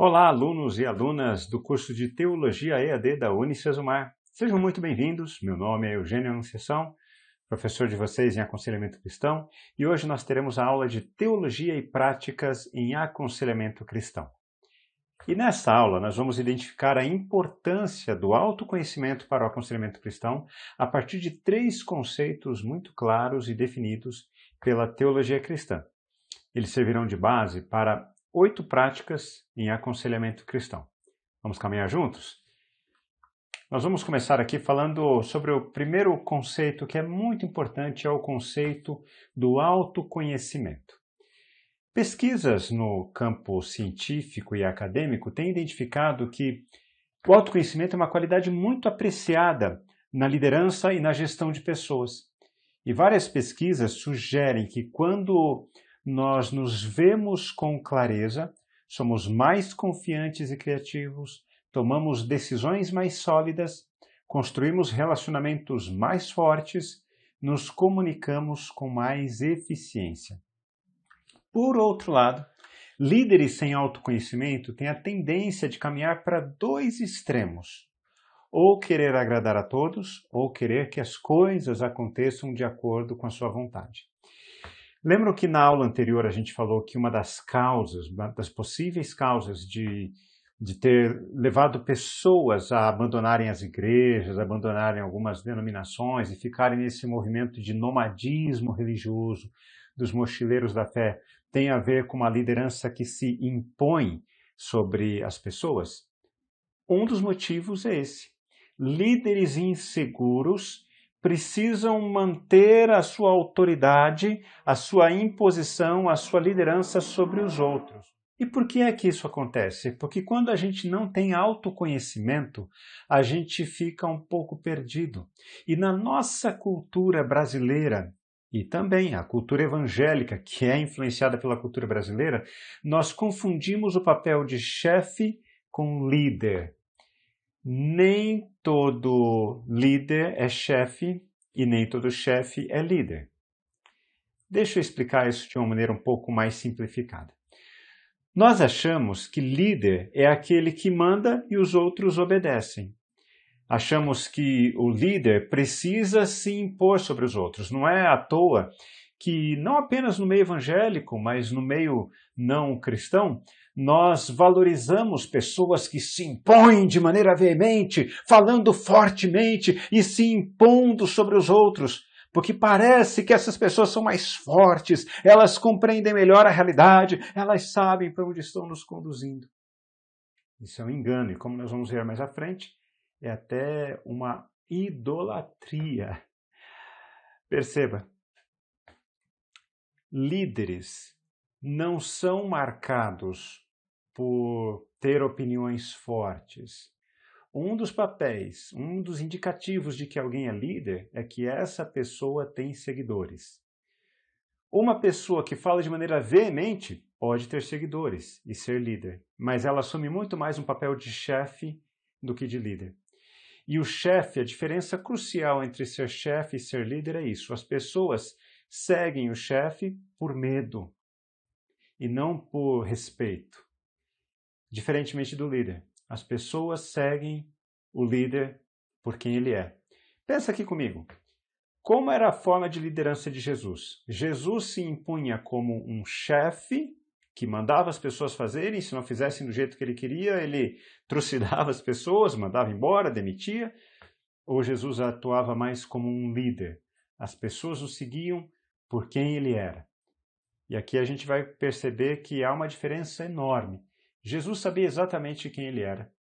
Olá, alunos e alunas do curso de Teologia EAD da Unicesumar. Sejam muito bem-vindos. Meu nome é Eugênio Anunciação, professor de vocês em Aconselhamento Cristão, e hoje nós teremos a aula de Teologia e Práticas em Aconselhamento Cristão. E nesta aula nós vamos identificar a importância do autoconhecimento para o aconselhamento cristão a partir de 3 conceitos muito claros e definidos pela teologia cristã. Eles servirão de base para 8 práticas em aconselhamento cristão. Vamos caminhar juntos? Nós vamos começar aqui falando sobre o primeiro conceito que é muito importante, é o conceito do autoconhecimento. Pesquisas no campo científico e acadêmico têm identificado que o autoconhecimento é uma qualidade muito apreciada na liderança e na gestão de pessoas. E várias pesquisas sugerem que quando nós nos vemos com clareza, somos mais confiantes e criativos, tomamos decisões mais sólidas, construímos relacionamentos mais fortes, nos comunicamos com mais eficiência. Por outro lado, líderes sem autoconhecimento têm a tendência de caminhar para 2 extremos: ou querer agradar a todos, ou querer que as coisas aconteçam de acordo com a sua vontade. Lembram que na aula anterior a gente falou que uma das possíveis causas de ter levado pessoas a abandonarem as igrejas, abandonarem algumas denominações e ficarem nesse movimento de nomadismo religioso dos mochileiros da fé tem a ver com uma liderança que se impõe sobre as pessoas? Um dos motivos é esse. Líderes inseguros precisam manter a sua autoridade, a sua imposição, a sua liderança sobre os outros. E por que é que isso acontece? Porque quando a gente não tem autoconhecimento, a gente fica um pouco perdido. E na nossa cultura brasileira, e também a cultura evangélica, que é influenciada pela cultura brasileira, nós confundimos o papel de chefe com líder. Nem todo líder é chefe e nem todo chefe é líder. Deixa eu explicar isso de uma maneira um pouco mais simplificada. Nós achamos que líder é aquele que manda e os outros obedecem. Achamos que o líder precisa se impor sobre os outros. Não é à toa que, não apenas no meio evangélico, mas no meio não cristão, nós valorizamos pessoas que se impõem de maneira veemente, falando fortemente e se impondo sobre os outros, porque parece que essas pessoas são mais fortes, elas compreendem melhor a realidade, elas sabem para onde estão nos conduzindo. Isso é um engano, e como nós vamos ver mais à frente, é até uma idolatria. Perceba, líderes não são marcados por ter opiniões fortes. Um dos papéis, um dos indicativos de que alguém é líder é que essa pessoa tem seguidores. Uma pessoa que fala de maneira veemente pode ter seguidores e ser líder, mas ela assume muito mais um papel de chefe do que de líder. E o chefe, a diferença crucial entre ser chefe e ser líder é isso: as pessoas seguem o chefe por medo e não por respeito. Diferentemente do líder, as pessoas seguem o líder por quem ele é. Pensa aqui comigo. Como era a forma de liderança de Jesus? Jesus se impunha como um chefe que mandava as pessoas fazerem, se não fizessem do jeito que ele queria, ele trucidava as pessoas, mandava embora, demitia, ou Jesus atuava mais como um líder? As pessoas o seguiam por quem ele era. E aqui a gente vai perceber que há uma diferença enorme. Jesus sabia exatamente quem ele era.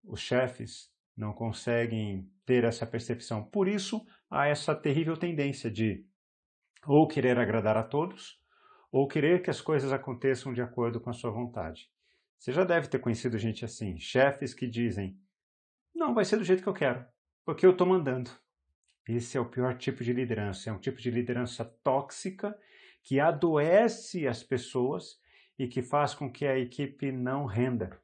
Os chefes não conseguem ter essa percepção. Por isso, há essa terrível tendência de ou querer agradar a todos, ou querer que as coisas aconteçam de acordo com a sua vontade. Você já deve ter conhecido gente assim, chefes que dizem: não, vai ser do jeito que eu quero, porque eu estou mandando. Esse é o pior tipo de liderança. É um tipo de liderança tóxica que adoece as pessoas e que faz com que a equipe não renda.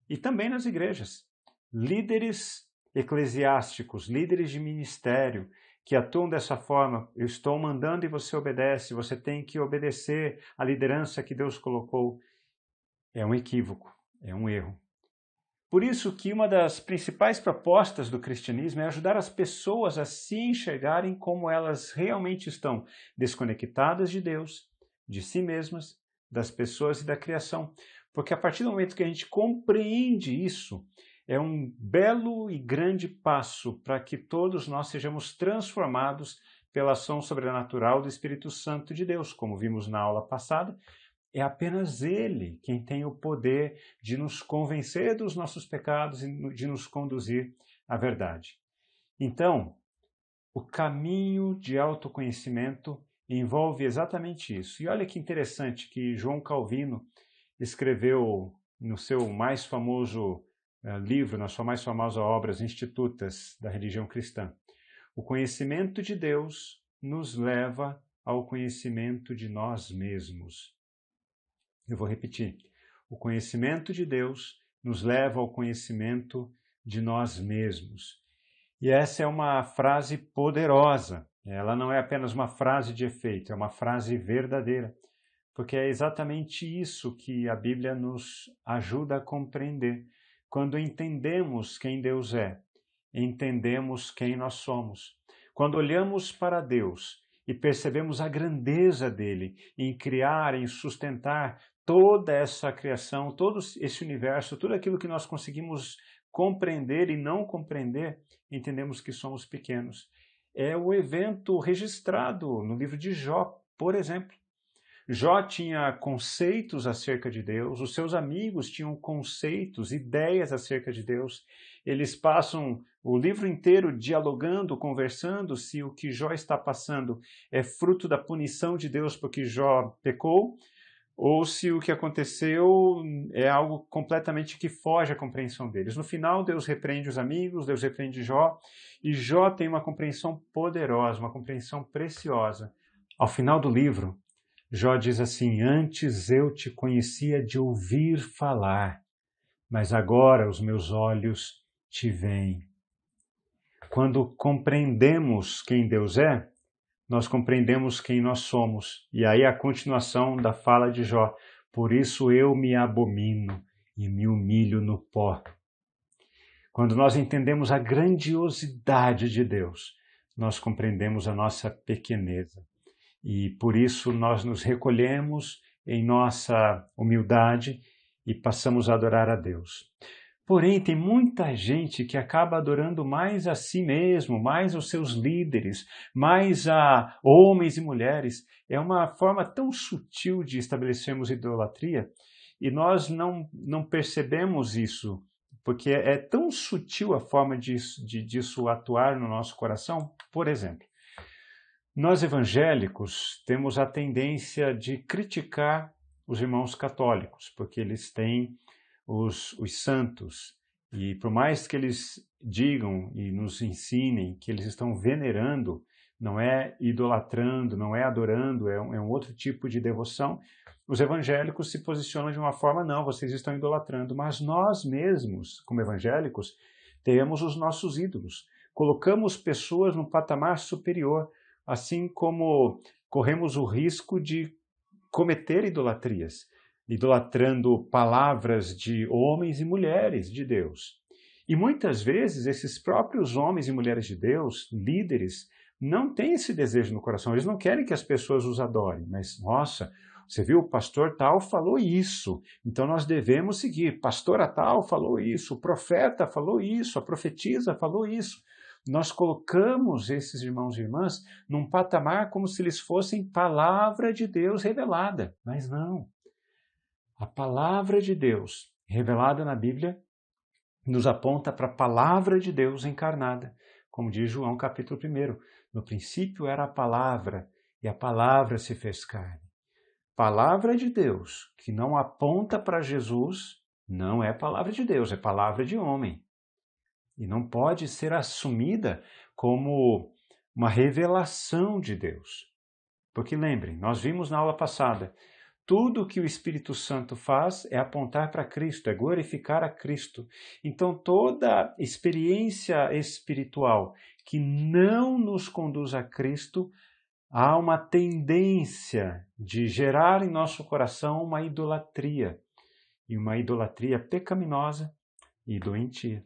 E também nas igrejas. Líderes eclesiásticos, líderes de ministério, que atuam dessa forma: eu estou mandando e você obedece, você tem que obedecer à liderança que Deus colocou. É um equívoco. É um erro. Por isso que uma das principais propostas do cristianismo é ajudar as pessoas a se enxergarem como elas realmente estão, desconectadas de Deus, de si mesmas, das pessoas e da criação. Porque a partir do momento que a gente compreende isso, é um belo e grande passo para que todos nós sejamos transformados pela ação sobrenatural do Espírito Santo de Deus, como vimos na aula passada. É apenas Ele quem tem o poder de nos convencer dos nossos pecados e de nos conduzir à verdade. Então, o caminho de autoconhecimento envolve exatamente isso. E olha que interessante que João Calvino escreveu no seu mais famoso livro, na sua mais famosa obra, As Institutas da Religião Cristã. O conhecimento de Deus nos leva ao conhecimento de nós mesmos. Eu vou repetir. O conhecimento de Deus nos leva ao conhecimento de nós mesmos. E essa é uma frase poderosa. Ela não é apenas uma frase de efeito, é uma frase verdadeira. Porque é exatamente isso que a Bíblia nos ajuda a compreender. Quando entendemos quem Deus é, entendemos quem nós somos. Quando olhamos para Deus e percebemos a grandeza dele em criar, em sustentar toda essa criação, todo esse universo, tudo aquilo que nós conseguimos compreender e não compreender, entendemos que somos pequenos. É o evento registrado no livro de Jó, por exemplo. Jó tinha conceitos acerca de Deus, os seus amigos tinham conceitos, ideias acerca de Deus. Eles passam o livro inteiro dialogando, conversando se o que Jó está passando é fruto da punição de Deus porque Jó pecou, ou se o que aconteceu é algo completamente que foge à compreensão deles. No final, Deus repreende os amigos, Deus repreende Jó, e Jó tem uma compreensão poderosa, uma compreensão preciosa. Ao final do livro, Jó diz assim: antes eu te conhecia de ouvir falar, mas agora os meus olhos te veem. Quando compreendemos quem Deus é, nós compreendemos quem nós somos. E aí a continuação da fala de Jó: por isso eu me abomino e me humilho no pó. Quando nós entendemos a grandiosidade de Deus, nós compreendemos a nossa pequeneza. E por isso nós nos recolhemos em nossa humildade e passamos a adorar a Deus. Porém, tem muita gente que acaba adorando mais a si mesmo, mais os seus líderes, mais a homens e mulheres. É uma forma tão sutil de estabelecermos idolatria e nós não percebemos isso, porque é tão sutil a forma disso atuar no nosso coração. Por exemplo, nós evangélicos temos a tendência de criticar os irmãos católicos, porque eles têm os santos, e por mais que eles digam e nos ensinem que eles estão venerando, não é idolatrando, não é adorando, é um outro tipo de devoção, os evangélicos se posicionam de uma forma: não, vocês estão idolatrando, mas nós mesmos, como evangélicos, temos os nossos ídolos, colocamos pessoas num patamar superior, assim como corremos o risco de cometer idolatrias, idolatrando palavras de homens e mulheres de Deus. E muitas vezes esses próprios homens e mulheres de Deus, líderes, não têm esse desejo no coração. Eles não querem que as pessoas os adorem, mas, nossa, você viu, o pastor tal falou isso, então nós devemos seguir. Pastora tal falou isso, o profeta falou isso, a profetisa falou isso. Nós colocamos esses irmãos e irmãs num patamar como se eles fossem palavra de Deus revelada, mas não. A palavra de Deus revelada na Bíblia nos aponta para a palavra de Deus encarnada, como diz João capítulo 1. No princípio era a palavra, e a palavra se fez carne. Palavra de Deus que não aponta para Jesus não é palavra de Deus, é palavra de homem. E não pode ser assumida como uma revelação de Deus. Porque lembrem, nós vimos na aula passada, tudo que o Espírito Santo faz é apontar para Cristo, é glorificar a Cristo. Então toda experiência espiritual que não nos conduz a Cristo, há uma tendência de gerar em nosso coração uma idolatria. e uma idolatria pecaminosa e doentia.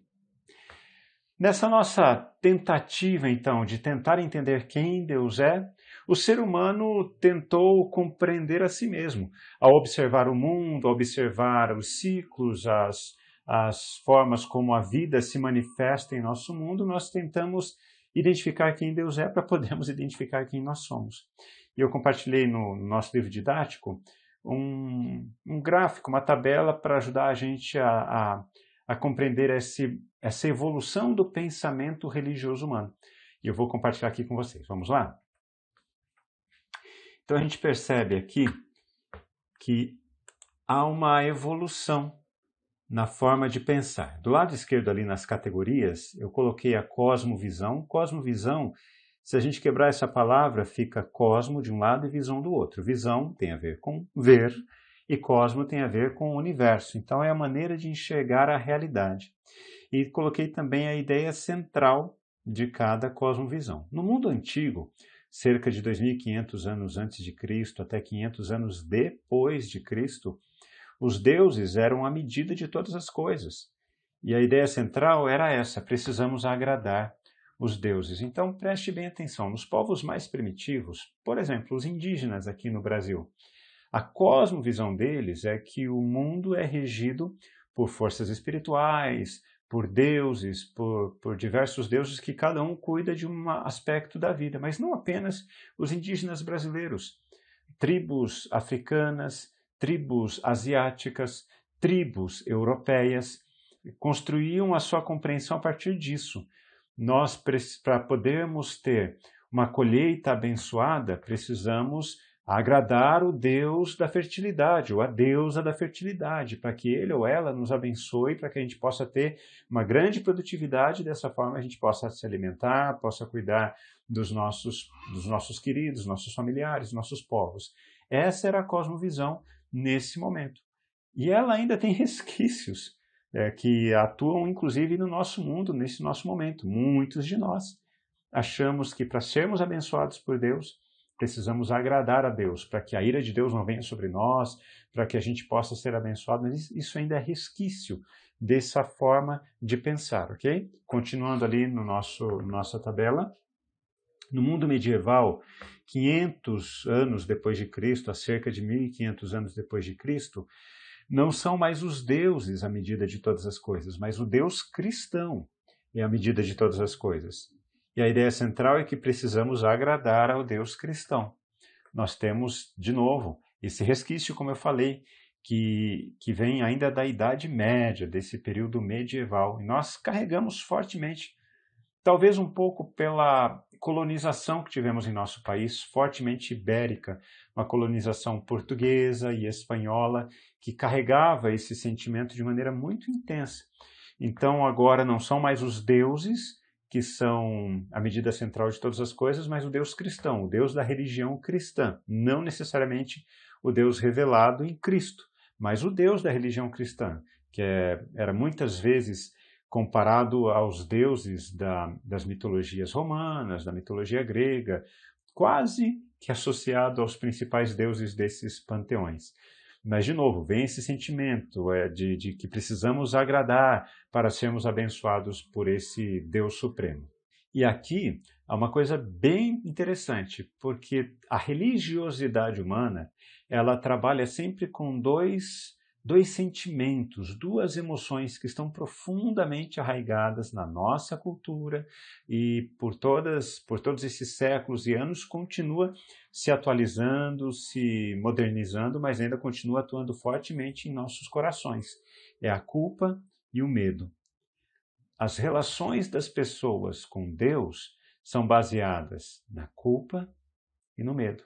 Nessa nossa tentativa, então, de tentar entender quem Deus é, o ser humano tentou compreender a si mesmo, ao observar o mundo, ao observar os ciclos, as formas como a vida se manifesta em nosso mundo, nós tentamos identificar quem Deus é para podermos identificar quem nós somos. E eu compartilhei no nosso livro didático um gráfico, uma tabela para ajudar a gente a compreender essa evolução do pensamento religioso humano. E eu vou compartilhar aqui com vocês. Vamos lá? Então a gente percebe aqui que há uma evolução na forma de pensar. Do lado esquerdo ali nas categorias, eu coloquei a cosmovisão. Cosmovisão, se a gente quebrar essa palavra, fica cosmo de um lado e visão do outro. Visão tem a ver com ver e cosmo tem a ver com o universo. Então é a maneira de enxergar a realidade. E coloquei também a ideia central de cada cosmovisão. No mundo antigo, cerca de 2.500 anos antes de Cristo até 500 anos depois de Cristo, os deuses eram a medida de todas as coisas. E a ideia central era essa: precisamos agradar os deuses. Então preste bem atenção, nos povos mais primitivos, por exemplo, os indígenas aqui no Brasil, a cosmovisão deles é que o mundo é regido por forças espirituais, por deuses, por diversos deuses que cada um cuida de um aspecto da vida, mas não apenas os indígenas brasileiros. Tribos africanas, tribos asiáticas, tribos europeias construíam a sua compreensão a partir disso. Nós, para podermos ter uma colheita abençoada, precisamos agradar o Deus da fertilidade, ou a deusa da fertilidade, para que ele ou ela nos abençoe, para que a gente possa ter uma grande produtividade, dessa forma a gente possa se alimentar, possa cuidar dos nossos queridos, nossos familiares, nossos povos. Essa era a cosmovisão nesse momento. E ela ainda tem resquícios que atuam inclusive no nosso mundo, nesse nosso momento. Muitos de nós achamos que para sermos abençoados por Deus, precisamos agradar a Deus, para que a ira de Deus não venha sobre nós, para que a gente possa ser abençoado, mas isso ainda é resquício dessa forma de pensar, ok? Continuando ali no nossa tabela, no mundo medieval, 500 anos depois de Cristo, a cerca de 1.500 anos depois de Cristo, não são mais os deuses a medida de todas as coisas, mas o Deus cristão é a medida de todas as coisas. E a ideia central é que precisamos agradar ao Deus cristão. Nós temos, de novo, esse resquício, como eu falei, que vem ainda da Idade Média, desse período medieval. E nós carregamos fortemente, talvez um pouco pela colonização que tivemos em nosso país, fortemente ibérica, uma colonização portuguesa e espanhola, que carregava esse sentimento de maneira muito intensa. Então agora não são mais os deuses que são a medida central de todas as coisas, mas o Deus cristão, o Deus da religião cristã, não necessariamente o Deus revelado em Cristo, mas o Deus da religião cristã, que era muitas vezes comparado aos deuses das mitologias romanas, da mitologia grega, quase que associado aos principais deuses desses panteões. Mas, de novo, vem esse sentimento de que precisamos agradar para sermos abençoados por esse Deus Supremo. E aqui há uma coisa bem interessante, porque a religiosidade humana, ela trabalha sempre com dois sentimentos, duas emoções que estão profundamente arraigadas na nossa cultura e por todos esses séculos e anos continua se atualizando, se modernizando, mas ainda continua atuando fortemente em nossos corações. É a culpa e o medo. As relações das pessoas com Deus são baseadas na culpa e no medo.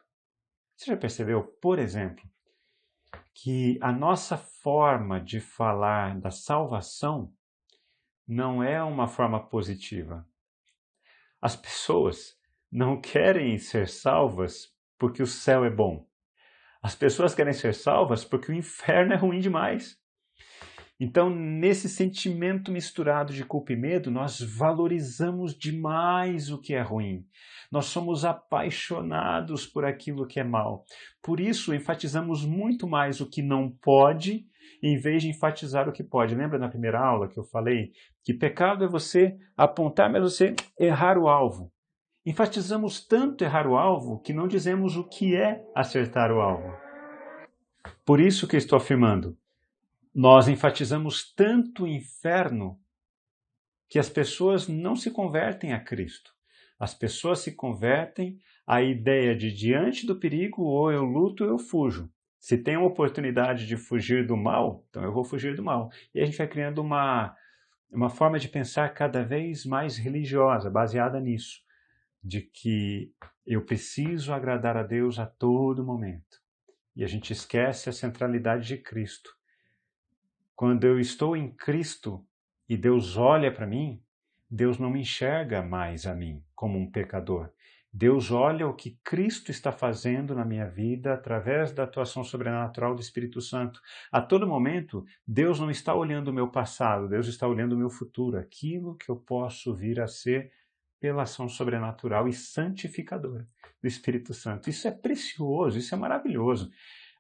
Você já percebeu, por exemplo, que a nossa forma de falar da salvação não é uma forma positiva? As pessoas não querem ser salvas porque o céu é bom. As pessoas querem ser salvas porque o inferno é ruim demais. Então, nesse sentimento misturado de culpa e medo, nós valorizamos demais o que é ruim. Nós somos apaixonados por aquilo que é mal. Por isso, enfatizamos muito mais o que não pode, em vez de enfatizar o que pode. Lembra na primeira aula que eu falei que pecado é você apontar, mas você errar o alvo. Enfatizamos tanto errar o alvo que não dizemos o que é acertar o alvo. Por isso que eu estou afirmando, nós enfatizamos tanto o inferno que as pessoas não se convertem a Cristo. As pessoas se convertem à ideia de diante do perigo, ou eu luto ou eu fujo. Se tem uma oportunidade de fugir do mal, então eu vou fugir do mal. E a gente vai criando uma forma de pensar cada vez mais religiosa, baseada nisso, de que eu preciso agradar a Deus a todo momento. E a gente esquece a centralidade de Cristo. Quando eu estou em Cristo e Deus olha para mim, Deus não me enxerga mais a mim como um pecador. Deus olha o que Cristo está fazendo na minha vida através da atuação sobrenatural do Espírito Santo. A todo momento, Deus não está olhando o meu passado, Deus está olhando o meu futuro, aquilo que eu posso vir a ser pela ação sobrenatural e santificadora do Espírito Santo. Isso é precioso, isso é maravilhoso.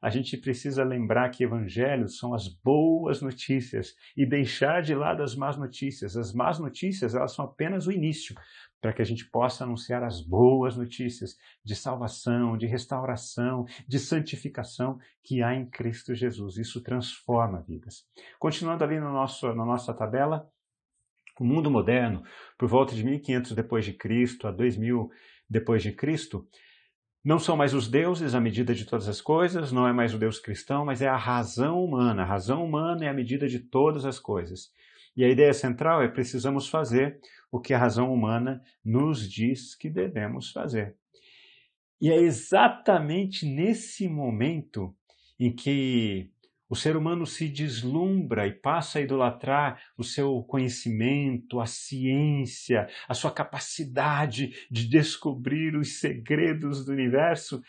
A gente precisa lembrar que evangelhos são as boas notícias e deixar de lado as más notícias. As más notícias, elas são apenas o início para que a gente possa anunciar as boas notícias de salvação, de restauração, de santificação que há em Cristo Jesus. Isso transforma vidas. Continuando ali na nossa tabela, o mundo moderno, por volta de 1500 depois de Cristo a 2000 depois de Cristo, não são mais os deuses a medida de todas as coisas, não é mais o Deus cristão, mas é a razão humana. A razão humana é a medida de todas as coisas. E a ideia central é precisamos fazer o que a razão humana nos diz que devemos fazer. E é exatamente nesse momento em que o ser humano se deslumbra e passa a idolatrar o seu conhecimento, a ciência, a sua capacidade de descobrir os segredos do universo,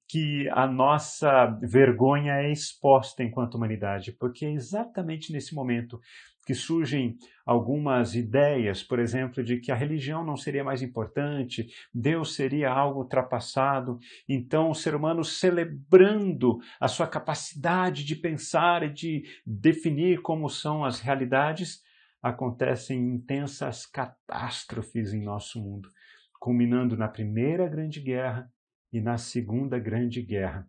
que a nossa vergonha é exposta enquanto humanidade, porque é exatamente nesse momento que surgem algumas ideias, por exemplo, de que a religião não seria mais importante, Deus seria algo ultrapassado. Então, o ser humano celebrando a sua capacidade de pensar e de definir como são as realidades, acontecem intensas catástrofes em nosso mundo, culminando na Primeira Grande Guerra e na Segunda Grande Guerra.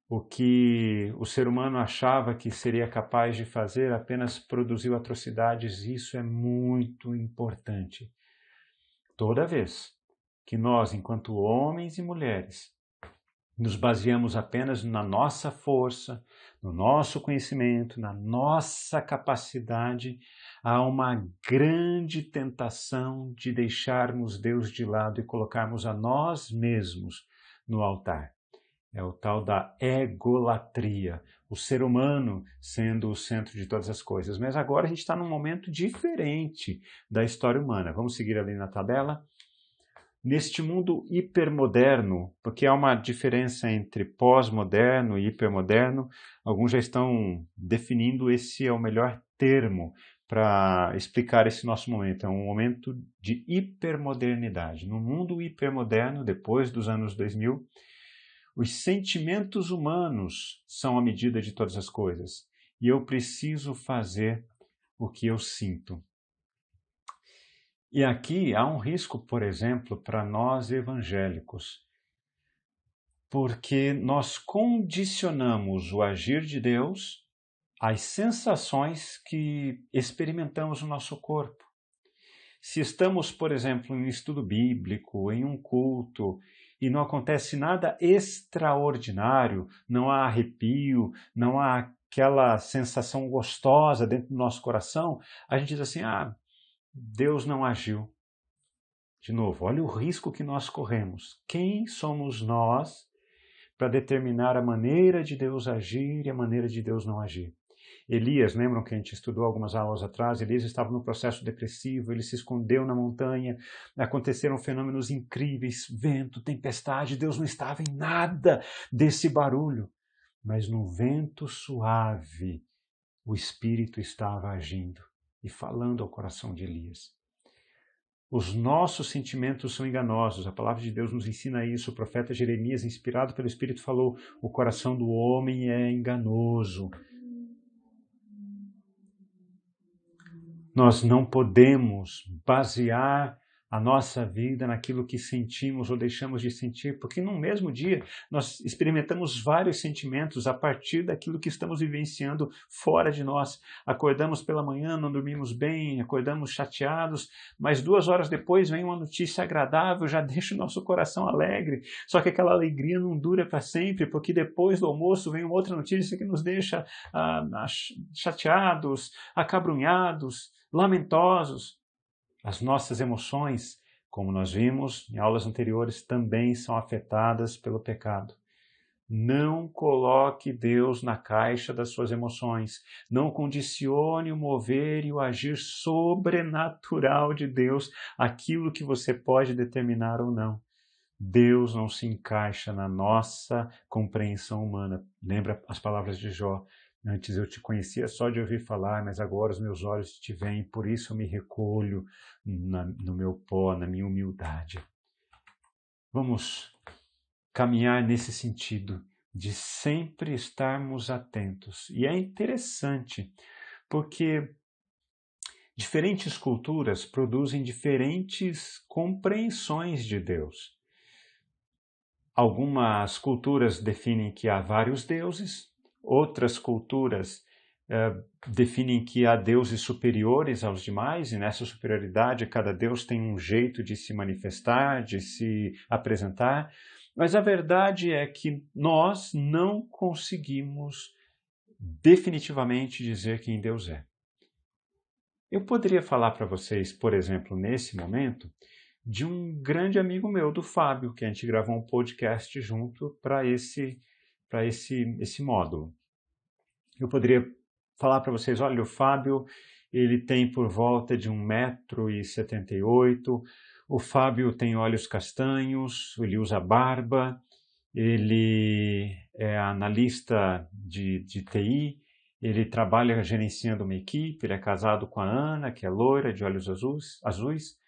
O que o ser humano achava que seria capaz de fazer apenas produziu atrocidades, e isso é muito importante. Toda vez que nós, enquanto homens e mulheres, nos baseamos apenas na nossa força, no nosso conhecimento, na nossa capacidade, há uma grande tentação de deixarmos Deus de lado e colocarmos a nós mesmos no altar. É o tal da egolatria, o ser humano sendo o centro de todas as coisas. Mas agora a gente está num momento diferente da história humana. Vamos seguir ali na tabela. Neste mundo hipermoderno, porque há uma diferença entre pós-moderno e hipermoderno, alguns já estão definindo esse é o melhor termo para explicar esse nosso momento. É um momento de hipermodernidade. No mundo hipermoderno, depois dos anos 2000, os sentimentos humanos são a medida de todas as coisas. E eu preciso fazer o que eu sinto. E aqui há um risco, por exemplo, para nós evangélicos, porque nós condicionamos o agir de Deus às sensações que experimentamos no nosso corpo. Se estamos, por exemplo, em um estudo bíblico, em um culto, e não acontece nada extraordinário, não há arrepio, não há aquela sensação gostosa dentro do nosso coração, a gente diz assim, Deus não agiu. De novo, olha o risco que nós corremos. Quem somos nós para determinar a maneira de Deus agir e a maneira de Deus não agir? Elias, lembram que a gente estudou algumas aulas atrás? Elias estava no processo depressivo, ele se escondeu na montanha, aconteceram fenômenos incríveis, vento, tempestade, Deus não estava em nada desse barulho, mas no vento suave o Espírito estava agindo e falando ao coração de Elias. Os nossos sentimentos são enganosos. A palavra de Deus nos ensina isso. O profeta Jeremias, inspirado pelo Espírito, falou: o coração do homem é enganoso. Nós não podemos basear a nossa vida naquilo que sentimos ou deixamos de sentir, porque no mesmo dia nós experimentamos vários sentimentos a partir daquilo que estamos vivenciando fora de nós. Acordamos pela manhã, não dormimos bem, acordamos chateados, mas 2 horas depois vem uma notícia agradável, já deixa o nosso coração alegre. Só que aquela alegria não dura para sempre, porque depois do almoço vem uma outra notícia que nos deixa chateados, acabrunhados, lamentosos. As nossas emoções, como nós vimos em aulas anteriores, também são afetadas pelo pecado. Não coloque Deus na caixa das suas emoções. Não condicione o mover e o agir sobrenatural de Deus, aquilo que você pode determinar ou não. Deus não se encaixa na nossa compreensão humana. Lembra as palavras de Jó? Antes eu te conhecia só de ouvir falar, mas agora os meus olhos te veem, por isso eu me recolho no meu pó, na minha humildade. Vamos caminhar nesse sentido de sempre estarmos atentos. E é interessante, porque diferentes culturas produzem diferentes compreensões de Deus. Algumas culturas definem que há vários deuses, outras culturas definem que há deuses superiores aos demais, e nessa superioridade cada deus tem um jeito de se manifestar, de se apresentar, mas a verdade é que nós não conseguimos definitivamente dizer quem Deus é. Eu poderia falar para vocês, por exemplo, nesse momento, de um grande amigo meu, do Fábio, que a gente gravou um podcast junto para esse módulo. Eu poderia falar para vocês, olha, o Fábio, ele tem por volta de 1,78 m, o Fábio tem olhos castanhos, ele usa barba, ele é analista de TI, ele trabalha gerenciando uma equipe, ele é casado com a Ana, que é loira, de olhos azuis.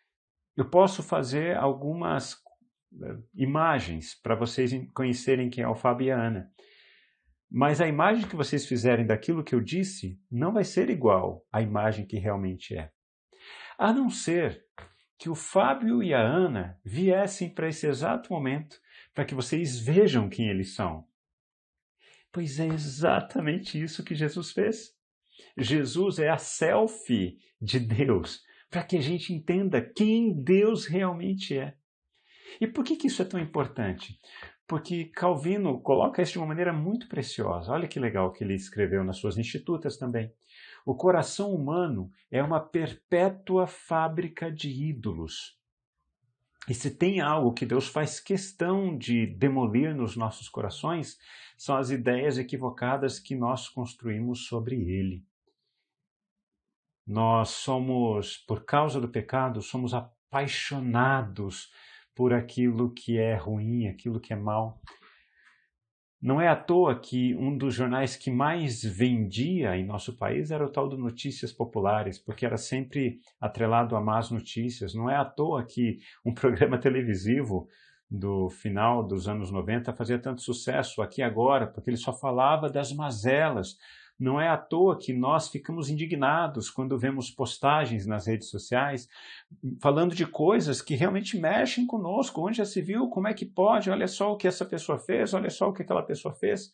Eu posso fazer algumas imagens para vocês conhecerem quem é o Fábio e a Ana. Mas a imagem que vocês fizerem daquilo que eu disse não vai ser igual à imagem que realmente é. A não ser que o Fábio e a Ana viessem para esse exato momento para que vocês vejam quem eles são. Pois é exatamente isso que Jesus fez. Jesus é a selfie de Deus, para que a gente entenda quem Deus realmente é. E por que isso é tão importante? Porque Calvino coloca isso de uma maneira muito preciosa. Olha que legal que ele escreveu nas suas Institutas também. O coração humano é uma perpétua fábrica de ídolos. E se tem algo que Deus faz questão de demolir nos nossos corações, são as ideias equivocadas que nós construímos sobre Ele. Nós somos, por causa do pecado, somos apaixonados por aquilo que é ruim, aquilo que é mal. Não é à toa que um dos jornais que mais vendia em nosso país era o tal do Notícias Populares, porque era sempre atrelado a más notícias. Não é à toa que um programa televisivo do final dos anos 90 fazia tanto sucesso aqui agora, porque ele só falava das mazelas. Não é à toa que nós ficamos indignados quando vemos postagens nas redes sociais falando de coisas que realmente mexem conosco. Onde já se viu? Como é que pode? Olha só o que essa pessoa fez, olha só o que aquela pessoa fez.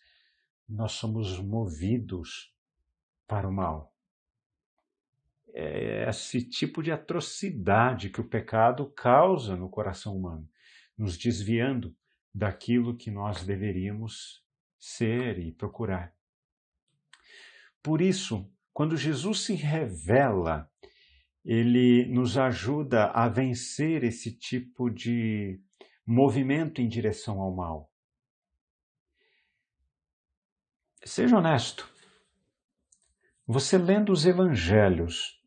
Nós somos movidos para o mal. É esse tipo de atrocidade que o pecado causa no coração humano, nos desviando daquilo que nós deveríamos ser e procurar. Por isso, quando Jesus se revela, ele nos ajuda a vencer esse tipo de movimento em direção ao mal. Seja honesto. Você lendo os evangelhos,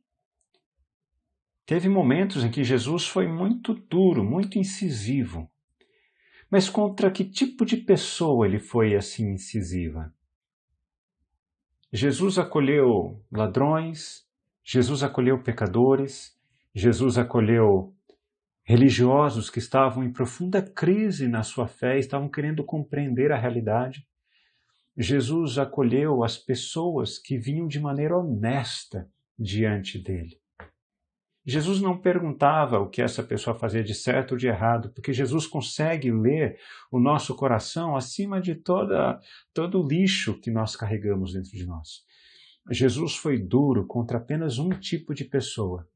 teve momentos em que Jesus foi muito duro, muito incisivo. Mas contra que tipo de pessoa ele foi assim incisiva? Jesus acolheu ladrões, Jesus acolheu pecadores, Jesus acolheu religiosos que estavam em profunda crise na sua fé, estavam querendo compreender a realidade. Jesus acolheu as pessoas que vinham de maneira honesta diante dele. Jesus não perguntava o que essa pessoa fazia de certo ou de errado, porque Jesus consegue ler o nosso coração acima de todo o lixo que nós carregamos dentro de nós. Jesus foi duro contra apenas um tipo de pessoa.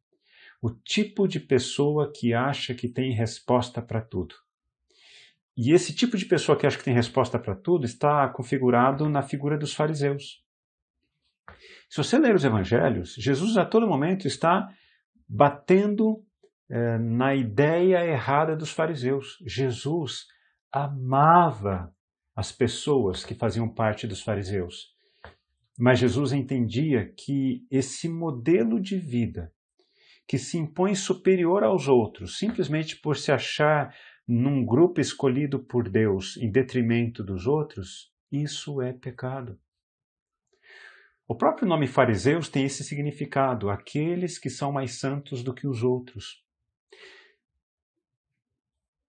O tipo de pessoa que acha que tem resposta para tudo. E esse tipo de pessoa que acha que tem resposta para tudo está configurado na figura dos fariseus. Se você ler os evangelhos, Jesus a todo momento está batendo na ideia errada dos fariseus. Jesus amava as pessoas que faziam parte dos fariseus. Mas Jesus entendia que esse modelo de vida que se impõe superior aos outros, simplesmente por se achar num grupo escolhido por Deus em detrimento dos outros, isso é pecado. O próprio nome fariseus tem esse significado, aqueles que são mais santos do que os outros.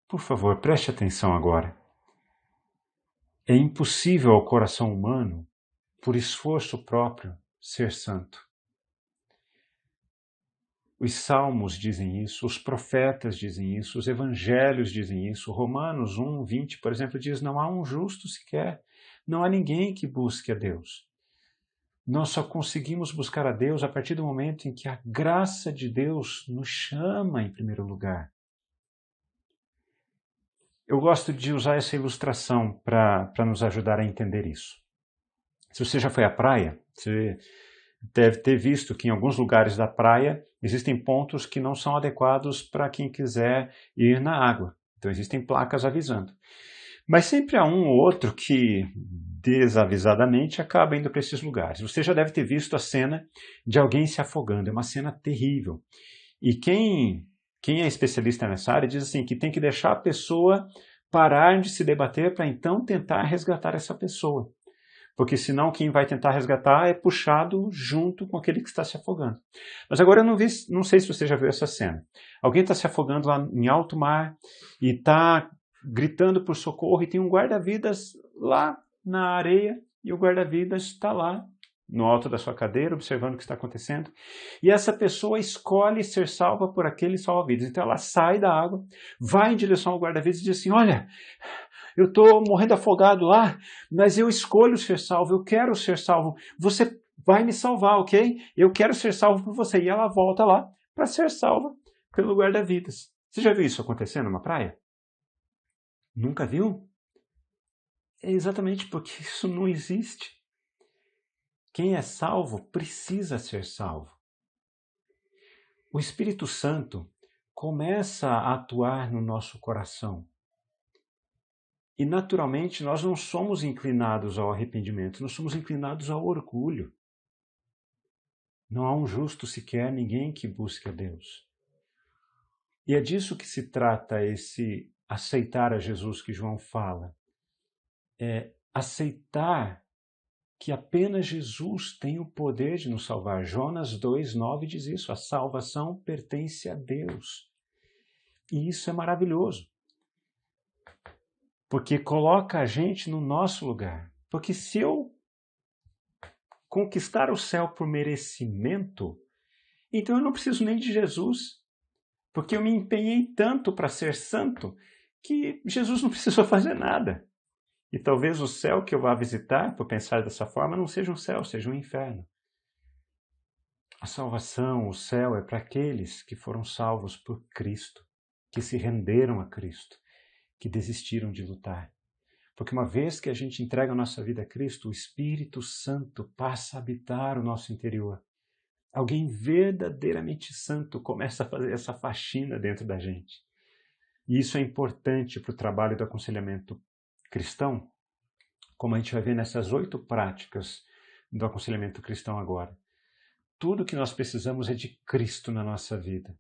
Por favor, preste atenção agora. É impossível ao coração humano, por esforço próprio, ser santo. Os salmos dizem isso, os profetas dizem isso, os evangelhos dizem isso. Romanos 1, 20, por exemplo, diz: não há um justo sequer, não há ninguém que busque a Deus. Nós só conseguimos buscar a Deus a partir do momento em que a graça de Deus nos chama em primeiro lugar. Eu gosto de usar essa ilustração para nos ajudar a entender isso. Se você já foi à praia, você deve ter visto que em alguns lugares da praia existem pontos que não são adequados para quem quiser ir na água. Então existem placas avisando. Mas sempre há um ou outro que desavisadamente acaba indo para esses lugares. Você já deve ter visto a cena de alguém se afogando. É uma cena terrível. E quem é especialista nessa área diz assim que tem que deixar a pessoa parar de se debater para então tentar resgatar essa pessoa. Porque senão quem vai tentar resgatar é puxado junto com aquele que está se afogando. Mas agora eu não sei se você já viu essa cena. Alguém está se afogando lá em alto mar e está gritando por socorro e tem um guarda-vidas lá na areia e o guarda-vidas está lá no alto da sua cadeira observando o que está acontecendo. E essa pessoa escolhe ser salva por aquele salva-vidas. Então ela sai da água, vai em direção ao guarda-vidas e diz assim: olha, eu estou morrendo afogado lá, mas eu escolho ser salvo, eu quero ser salvo. Você vai me salvar, ok? Eu quero ser salvo por você. E ela volta lá para ser salva pelo guarda-vidas. Você já viu isso acontecendo numa praia? Nunca viu? É exatamente porque isso não existe. Quem é salvo precisa ser salvo. O Espírito Santo começa a atuar no nosso coração. E naturalmente nós não somos inclinados ao arrependimento, nós somos inclinados ao orgulho. Não há um justo sequer, ninguém que busque a Deus. E é disso que se trata esse aceitar a Jesus que João fala. É aceitar que apenas Jesus tem o poder de nos salvar. Jonas 2,9 diz isso, a salvação pertence a Deus. E isso é maravilhoso. Porque coloca a gente no nosso lugar. Porque se eu conquistar o céu por merecimento, então eu não preciso nem de Jesus. Porque eu me empenhei tanto para ser santo que Jesus não precisou fazer nada. E talvez o céu que eu vá visitar, por pensar dessa forma, não seja um céu, seja um inferno. A salvação, o céu, é para aqueles que foram salvos por Cristo, que se renderam a Cristo, que desistiram de lutar. Porque uma vez que a gente entrega a nossa vida a Cristo, o Espírito Santo passa a habitar o nosso interior. Alguém verdadeiramente santo começa a fazer essa faxina dentro da gente. E isso é importante para o trabalho do aconselhamento cristão, como a gente vai ver nessas 8 práticas do aconselhamento cristão agora. Tudo que nós precisamos é de Cristo na nossa vida.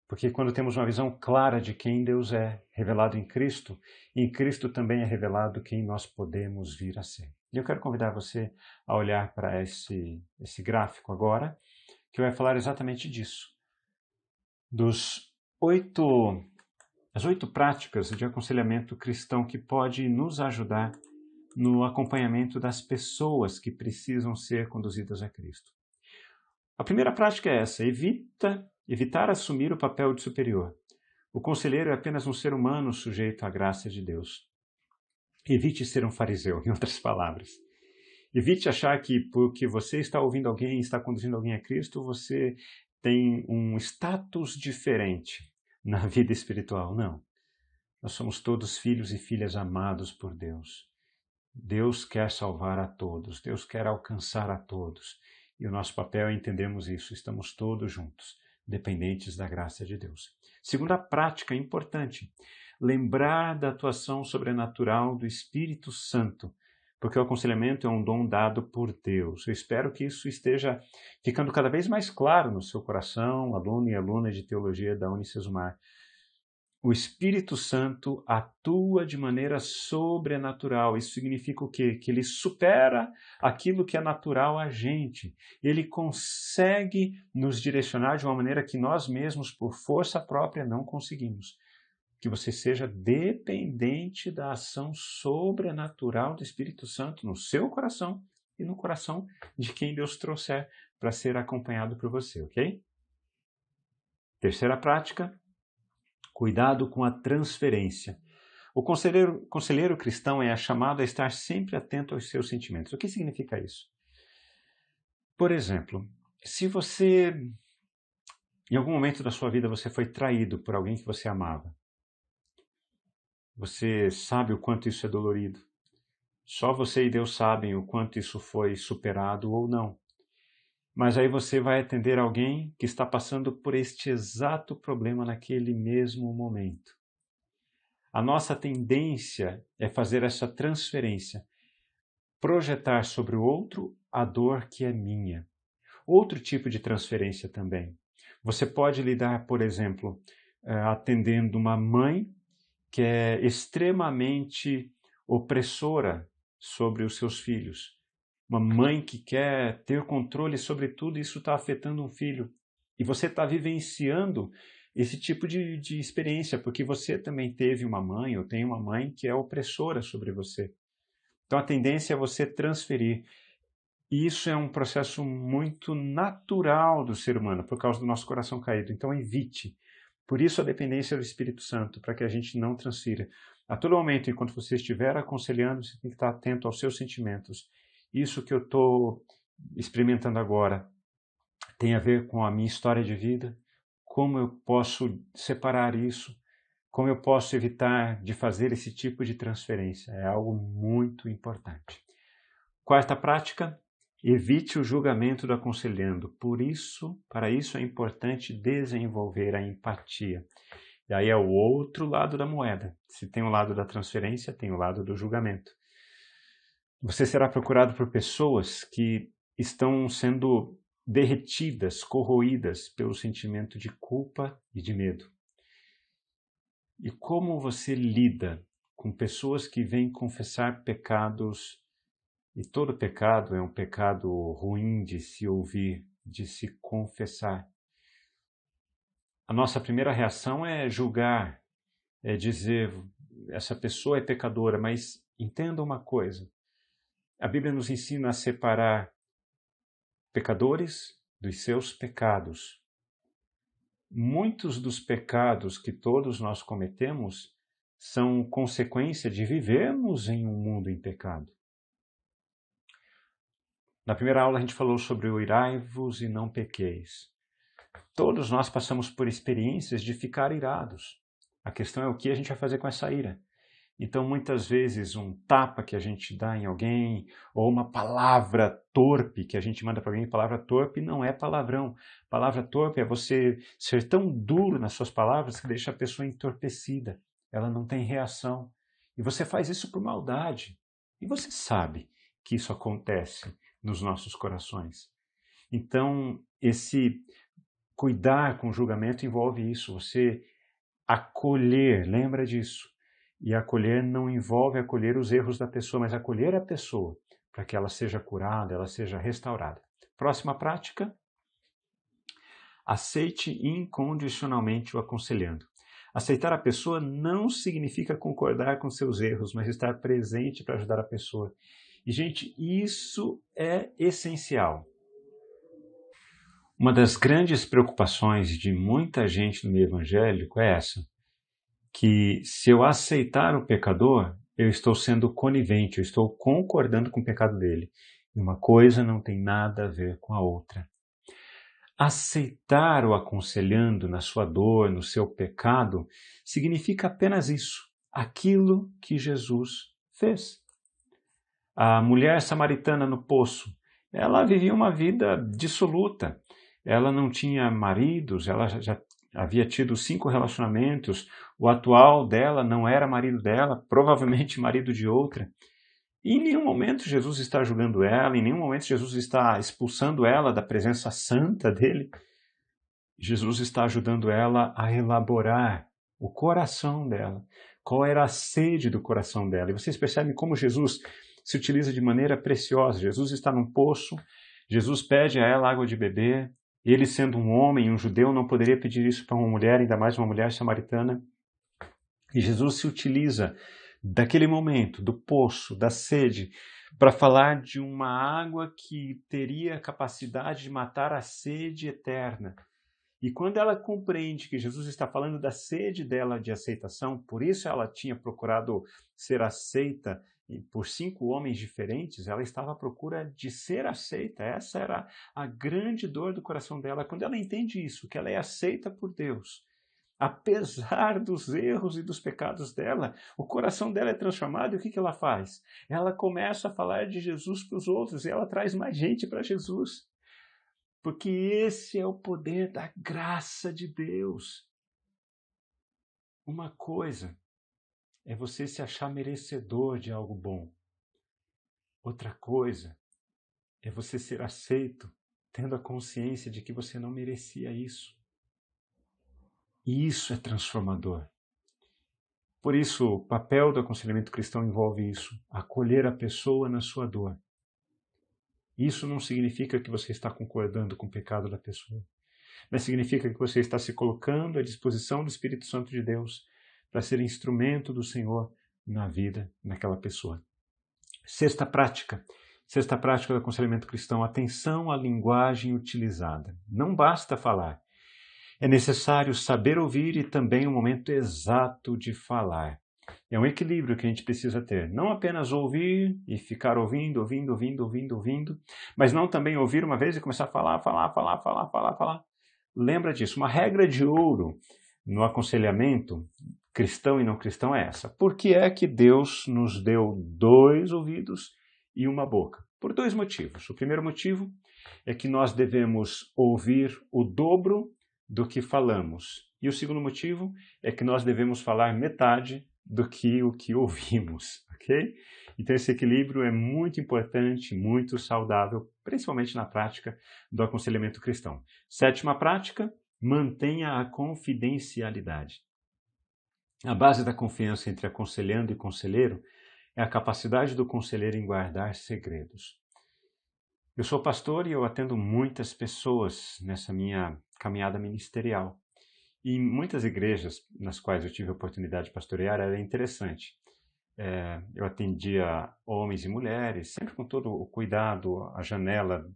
Porque quando temos uma visão clara de quem Deus é, revelado em Cristo também é revelado quem nós podemos vir a ser. E eu quero convidar você a olhar para esse gráfico agora, que vai falar exatamente disso. As 8 práticas de aconselhamento cristão que pode nos ajudar no acompanhamento das pessoas que precisam ser conduzidas a Cristo. A primeira prática é essa: evitar assumir o papel de superior. O conselheiro é apenas um ser humano sujeito à graça de Deus. Evite ser um fariseu, em outras palavras. Evite achar que porque você está ouvindo alguém, está conduzindo alguém a Cristo, você tem um status diferente na vida espiritual. Não. Nós somos todos filhos e filhas amados por Deus. Deus quer salvar a todos, Deus quer alcançar a todos. E o nosso papel é entendermos isso, estamos todos juntos, dependentes da graça de Deus. Segunda prática importante, lembrar da atuação sobrenatural do Espírito Santo, porque o aconselhamento é um dom dado por Deus. Eu espero que isso esteja ficando cada vez mais claro no seu coração, aluno e aluna de teologia da Unicesumar. O Espírito Santo atua de maneira sobrenatural. Isso significa o quê? Que ele supera aquilo que é natural a gente. Ele consegue nos direcionar de uma maneira que nós mesmos, por força própria, não conseguimos. Que você seja dependente da ação sobrenatural do Espírito Santo no seu coração e no coração de quem Deus trouxer para ser acompanhado por você, ok? Terceira prática. Cuidado com a transferência. O conselheiro cristão é chamado a estar sempre atento aos seus sentimentos. O que significa isso? Por exemplo, se você, em algum momento da sua vida, você foi traído por alguém que você amava, você sabe o quanto isso é dolorido. Só você e Deus sabem o quanto isso foi superado ou não. Mas aí você vai atender alguém que está passando por este exato problema naquele mesmo momento. A nossa tendência é fazer essa transferência, projetar sobre o outro a dor que é minha. Outro tipo de transferência também. Você pode lidar, por exemplo, atendendo uma mãe que é extremamente opressora sobre os seus filhos. Uma mãe que quer ter controle sobre tudo, e isso está afetando um filho. E você está vivenciando esse tipo de experiência, porque você também teve uma mãe, ou tem uma mãe que é opressora sobre você. Então a tendência é você transferir. E isso é um processo muito natural do ser humano, por causa do nosso coração caído. Então evite. Por isso a dependência do Espírito Santo, para que a gente não transfira. A todo momento, enquanto você estiver aconselhando, você tem que estar atento aos seus sentimentos. Isso que eu estou experimentando agora tem a ver com a minha história de vida, como eu posso separar isso, como eu posso evitar de fazer esse tipo de transferência. É algo muito importante. Quarta prática, evite o julgamento do aconselhando. Para isso é importante desenvolver a empatia. E aí é o outro lado da moeda. Se tem o lado da transferência, tem o lado do julgamento. Você será procurado por pessoas que estão sendo derretidas, corroídas pelo sentimento de culpa e de medo. E como você lida com pessoas que vêm confessar pecados, e todo pecado é um pecado ruim de se ouvir, de se confessar. A nossa primeira reação é julgar, é dizer, essa pessoa é pecadora, mas entenda uma coisa, a Bíblia nos ensina a separar pecadores dos seus pecados. Muitos dos pecados que todos nós cometemos são consequência de vivermos em um mundo em pecado. Na primeira aula a gente falou sobre o irai-vos e não pequeis. Todos nós passamos por experiências de ficar irados. A questão é o que a gente vai fazer com essa ira. Então, muitas vezes, um tapa que a gente dá em alguém, ou uma palavra torpe que a gente manda para alguém, palavra torpe não é palavrão. Palavra torpe é você ser tão duro nas suas palavras que deixa a pessoa entorpecida. Ela não tem reação. E você faz isso por maldade. E você sabe que isso acontece nos nossos corações. Então, esse cuidar com o julgamento envolve isso. Você acolher, lembra disso. E acolher não envolve acolher os erros da pessoa, mas acolher a pessoa, para que ela seja curada, ela seja restaurada. Próxima prática: aceite incondicionalmente o aconselhando. Aceitar a pessoa não significa concordar com seus erros, mas estar presente para ajudar a pessoa. E, gente, isso é essencial. Uma das grandes preocupações de muita gente no meio evangélico é essa, que se eu aceitar o pecador, eu estou sendo conivente, eu estou concordando com o pecado dele. E uma coisa não tem nada a ver com a outra. Aceitar o aconselhando na sua dor, no seu pecado, significa apenas isso, aquilo que Jesus fez. A mulher samaritana no poço, ela vivia uma vida dissoluta. Ela não tinha maridos, ela já havia tido 5 relacionamentos, o atual dela não era marido dela, provavelmente marido de outra. E em nenhum momento Jesus está julgando ela, em nenhum momento Jesus está expulsando ela da presença santa dele. Jesus está ajudando ela a elaborar o coração dela. Qual era a sede do coração dela? E vocês percebem como Jesus se utiliza de maneira preciosa. Jesus está num poço, Jesus pede a ela água de beber. Ele, sendo um homem, um judeu, não poderia pedir isso para uma mulher, ainda mais uma mulher samaritana. E Jesus se utiliza daquele momento, do poço, da sede, para falar de uma água que teria a capacidade de matar a sede eterna. E quando ela compreende que Jesus está falando da sede dela de aceitação, por isso ela tinha procurado ser aceita por 5 homens diferentes, ela estava à procura de ser aceita. Essa era a grande dor do coração dela. Quando ela entende isso, que ela é aceita por Deus, apesar dos erros e dos pecados dela, o coração dela é transformado e o que ela faz? Ela começa a falar de Jesus para os outros e ela traz mais gente para Jesus. Porque esse é o poder da graça de Deus. Uma coisa é você se achar merecedor de algo bom. Outra coisa é você ser aceito, tendo a consciência de que você não merecia isso. E isso é transformador. Por isso, o papel do aconselhamento cristão envolve isso, acolher a pessoa na sua dor. Isso não significa que você está concordando com o pecado da pessoa, mas significa que você está se colocando à disposição do Espírito Santo de Deus para ser instrumento do Senhor na vida daquela pessoa. Sexta prática do aconselhamento cristão: atenção à linguagem utilizada. Não basta falar. É necessário saber ouvir e também o momento exato de falar. É um equilíbrio que a gente precisa ter. Não apenas ouvir e ficar ouvindo, mas não também ouvir uma vez e começar a falar. Lembra disso. Uma regra de ouro no aconselhamento cristão e não cristão é essa. Por que é que Deus nos deu 2 ouvidos e uma boca? Por 2 motivos. O primeiro motivo é que nós devemos ouvir o dobro do que falamos. E o segundo motivo é que nós devemos falar metade do que o que ouvimos, ok? Então esse equilíbrio é muito importante, muito saudável, principalmente na prática do aconselhamento cristão. Sétima prática: mantenha a confidencialidade. A base da confiança entre aconselhando e conselheiro é a capacidade do conselheiro em guardar segredos. Eu sou pastor e eu atendo muitas pessoas nessa minha caminhada ministerial. E em muitas igrejas nas quais eu tive a oportunidade de pastorear era interessante. Eu atendia homens e mulheres, sempre com todo o cuidado, a janela,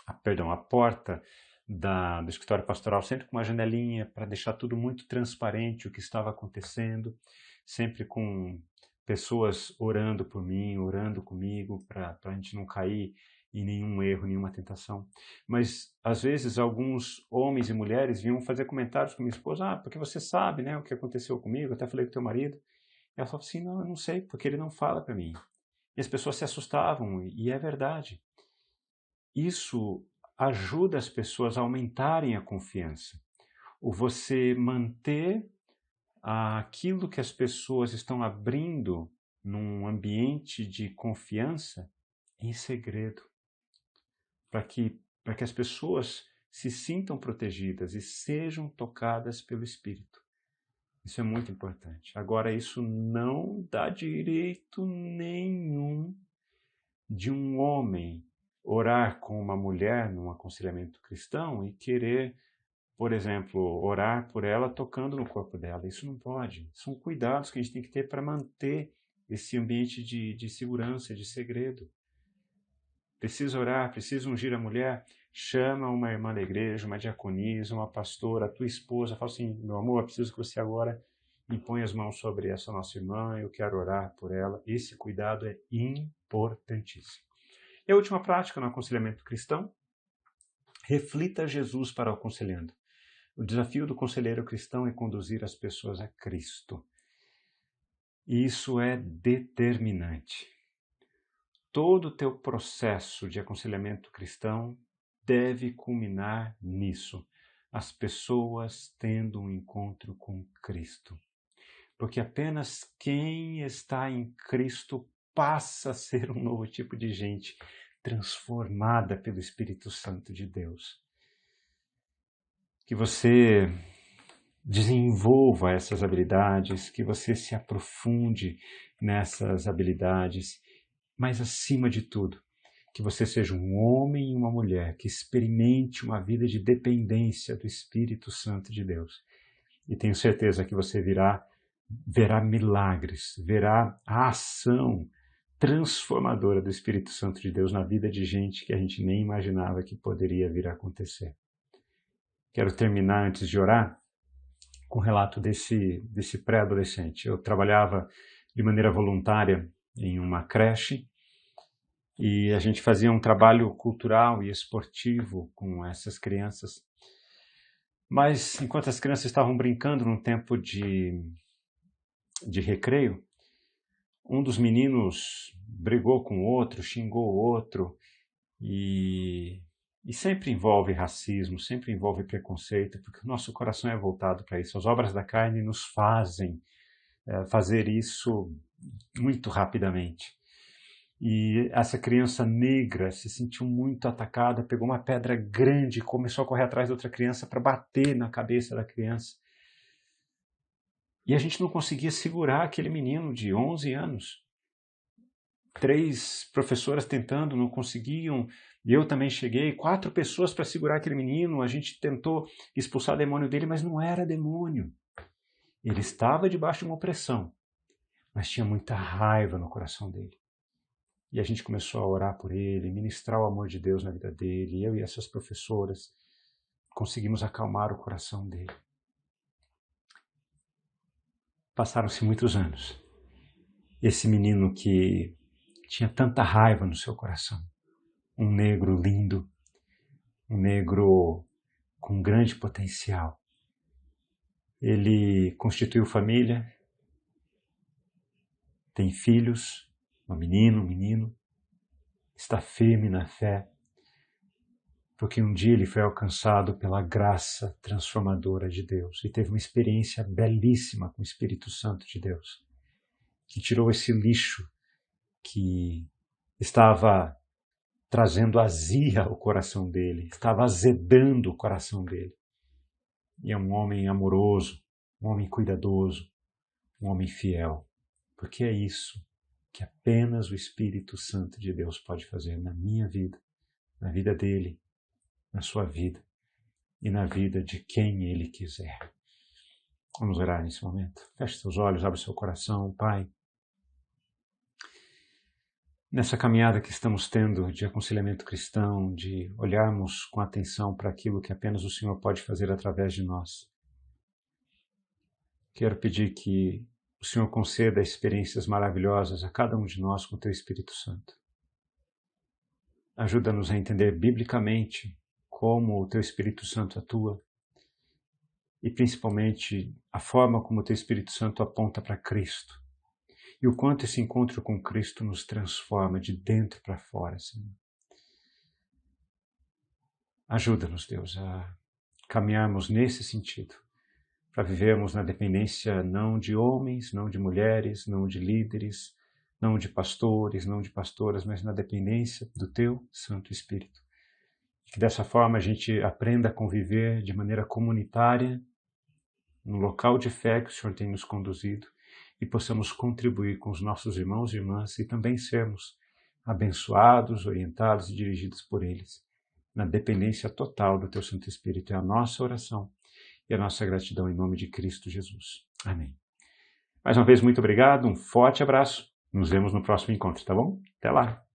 a porta do escritório pastoral, sempre com uma janelinha para deixar tudo muito transparente, o que estava acontecendo, sempre com pessoas orando por mim, orando comigo, para a gente não cair em nenhum erro, nenhuma tentação. Mas, às vezes, alguns homens e mulheres vinham fazer comentários com minha esposa: porque você sabe, né, o que aconteceu comigo, eu até falei com teu marido. E ela falou assim: não, eu não sei, porque ele não fala para mim. E as pessoas se assustavam, e é verdade. Isso ajuda as pessoas a aumentarem a confiança. O você manter aquilo que as pessoas estão abrindo num ambiente de confiança em segredo, para que as pessoas se sintam protegidas e sejam tocadas pelo Espírito. Isso é muito importante. Agora, isso não dá direito nenhum de um homem orar com uma mulher num aconselhamento cristão e querer, por exemplo, orar por ela tocando no corpo dela. Isso não pode. São cuidados que a gente tem que ter para manter esse ambiente de segurança, de segredo. Precisa orar, precisa ungir a mulher, chama uma irmã da igreja, uma diaconisa, uma pastora, a tua esposa, fala assim, meu amor, eu preciso que você agora impõe as mãos sobre essa nossa irmã, eu quero orar por ela. Esse cuidado é importantíssimo. E a última prática no aconselhamento cristão, reflita Jesus para o aconselhando. O desafio do conselheiro cristão é conduzir as pessoas a Cristo. E isso é determinante. Todo o teu processo de aconselhamento cristão deve culminar nisso. As pessoas tendo um encontro com Cristo. Porque apenas quem está em Cristo passa a ser um novo tipo de gente, transformada pelo Espírito Santo de Deus. Que você desenvolva essas habilidades, que você se aprofunde nessas habilidades, mas acima de tudo, que você seja um homem e uma mulher que experimente uma vida de dependência do Espírito Santo de Deus. E tenho certeza que você verá milagres, verá a ação transformadora do Espírito Santo de Deus na vida de gente que a gente nem imaginava que poderia vir a acontecer. Quero terminar, antes de orar, com o relato desse pré-adolescente. Eu trabalhava de maneira voluntária em uma creche e a gente fazia um trabalho cultural e esportivo com essas crianças. Mas enquanto as crianças estavam brincando num tempo de recreio, um dos meninos brigou com o outro, xingou o outro e sempre envolve racismo, sempre envolve preconceito, porque o nosso coração é voltado para isso. As obras da carne nos fazem fazer isso muito rapidamente. E essa criança negra se sentiu muito atacada, pegou uma pedra grande e começou a correr atrás da outra criança para bater na cabeça da criança. E a gente não conseguia segurar aquele menino de 11 anos. 3 professoras tentando, não conseguiam. E eu também cheguei, 4 pessoas para segurar aquele menino. A gente tentou expulsar o demônio dele, mas não era demônio. Ele estava debaixo de uma opressão, mas tinha muita raiva no coração dele. E a gente começou a orar por ele, ministrar o amor de Deus na vida dele. Eu e essas professoras conseguimos acalmar o coração dele. Passaram-se muitos anos. Esse menino que tinha tanta raiva no seu coração, um negro lindo, um negro com grande potencial. Ele constituiu família, tem filhos, uma menina, um menino, está firme na fé, porque um dia ele foi alcançado pela graça transformadora de Deus e teve uma experiência belíssima com o Espírito Santo de Deus, que tirou esse lixo que estava trazendo azia ao coração dele, estava azedando o coração dele. E é um homem amoroso, um homem cuidadoso, um homem fiel, porque é isso que apenas o Espírito Santo de Deus pode fazer na minha vida, na vida dele, na sua vida e na vida de quem ele quiser. Vamos orar nesse momento. Feche seus olhos, abre seu coração, Pai. Nessa caminhada que estamos tendo de aconselhamento cristão, de olharmos com atenção para aquilo que apenas o Senhor pode fazer através de nós, quero pedir que o Senhor conceda experiências maravilhosas a cada um de nós com o Teu Espírito Santo. Ajuda-nos a entender biblicamente como o Teu Espírito Santo atua e principalmente a forma como o Teu Espírito Santo aponta para Cristo e o quanto esse encontro com Cristo nos transforma de dentro para fora, Senhor. Ajuda-nos, Deus, a caminharmos nesse sentido, para vivermos na dependência não de homens, não de mulheres, não de líderes, não de pastores, não de pastoras, mas na dependência do Teu Santo Espírito. Que dessa forma a gente aprenda a conviver de maneira comunitária no local de fé que o Senhor tem nos conduzido e possamos contribuir com os nossos irmãos e irmãs e também sermos abençoados, orientados e dirigidos por eles, na dependência total do Teu Santo Espírito. É a nossa oração e a nossa gratidão em nome de Cristo Jesus. Amém. Mais uma vez, muito obrigado, um forte abraço. Nos vemos no próximo encontro, tá bom? Até lá!